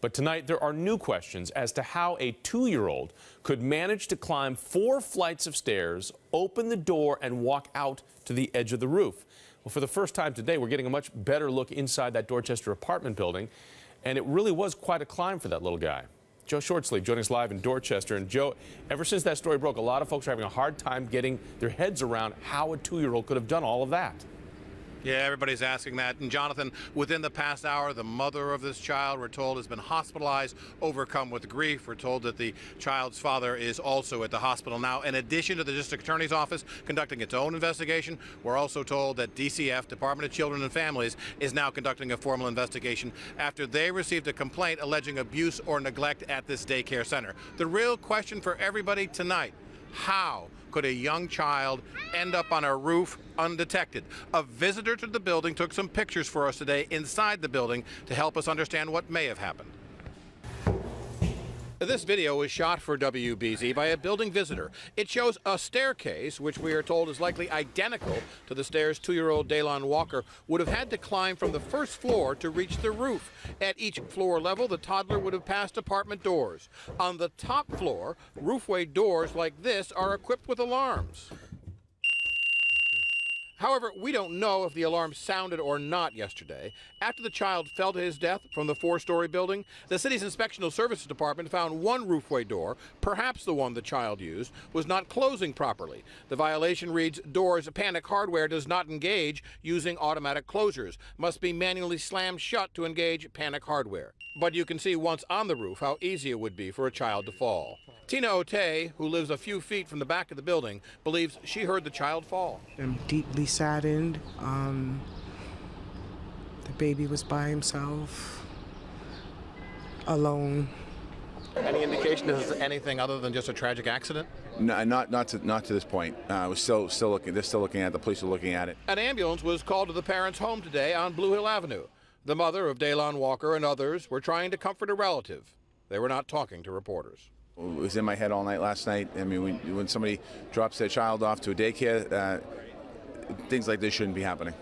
But tonight, there are new questions as to how a 2-year-old could manage to climb 4 flights of stairs, open the door, and walk out to the edge of the roof. Well, for the first time today, we're getting a much better look inside that Dorchester apartment building, and it really was quite a climb for that little guy. Joe Shortsleeve joining us live in Dorchester. And Joe, ever since that story broke, a lot of folks are having a hard time getting their heads around how a 2-year-old could have done all of that. Yeah, everybody's asking that. And Jonathan, within the past hour, the mother of this child, we're told, has been hospitalized, overcome with grief. We're told that the child's father is also at the hospital now. In addition to the district attorney's office conducting its own investigation, we're also told that DCF, Department of Children and Families, is now conducting a formal investigation after they received a complaint alleging abuse or neglect at this daycare center. The real question for everybody tonight: how could a young child end up on a roof undetected? A visitor to the building took some pictures for us today inside the building to help us understand what may have happened. This video was shot for WBZ by a building visitor. It shows a staircase, which we are told is likely identical to the stairs 2-year-old Daylon Walker would have had to climb from the first floor to reach the roof. At each floor level, the toddler would have passed apartment doors. On the top floor, roofway doors like this are equipped with alarms. However, we don't know if the alarm sounded or not yesterday. After the child fell to his death from the 4-story building, the city's Inspectional Services Department found one roofway door, perhaps the one the child used, was not closing properly. The violation reads, "Doors panic hardware does not engage using automatic closures. Must be manually slammed shut to engage panic hardware." But you can see once on the roof how easy it would be for a child to fall. Tina Otey, who lives a few feet from the back of the building, believes she heard the child fall. I'm deeply saddened. The baby was by himself, alone. Any indication this is anything other than just a tragic accident? No, not to this point. We're still looking. They're still looking at it. The police are looking at it. An ambulance was called to the parents' home today on Blue Hill Avenue. The mother of Daylon Walker and others were trying to comfort a relative. They were not talking to reporters. It was in my head all night last night. I mean, when somebody drops their child off to a daycare, things like this shouldn't be happening.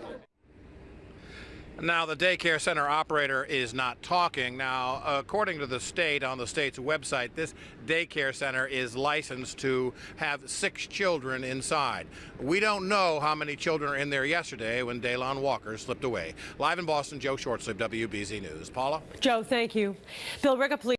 Now, the daycare center operator is not talking. Now, according to the state, on the state's website, this daycare center is licensed to have 6 children inside. We don't know how many children are in there yesterday when Daylon Walker slipped away. Live in Boston, Joe Shortsleeve, WBZ News. Paula? Joe, thank you. Bill Ricca, please.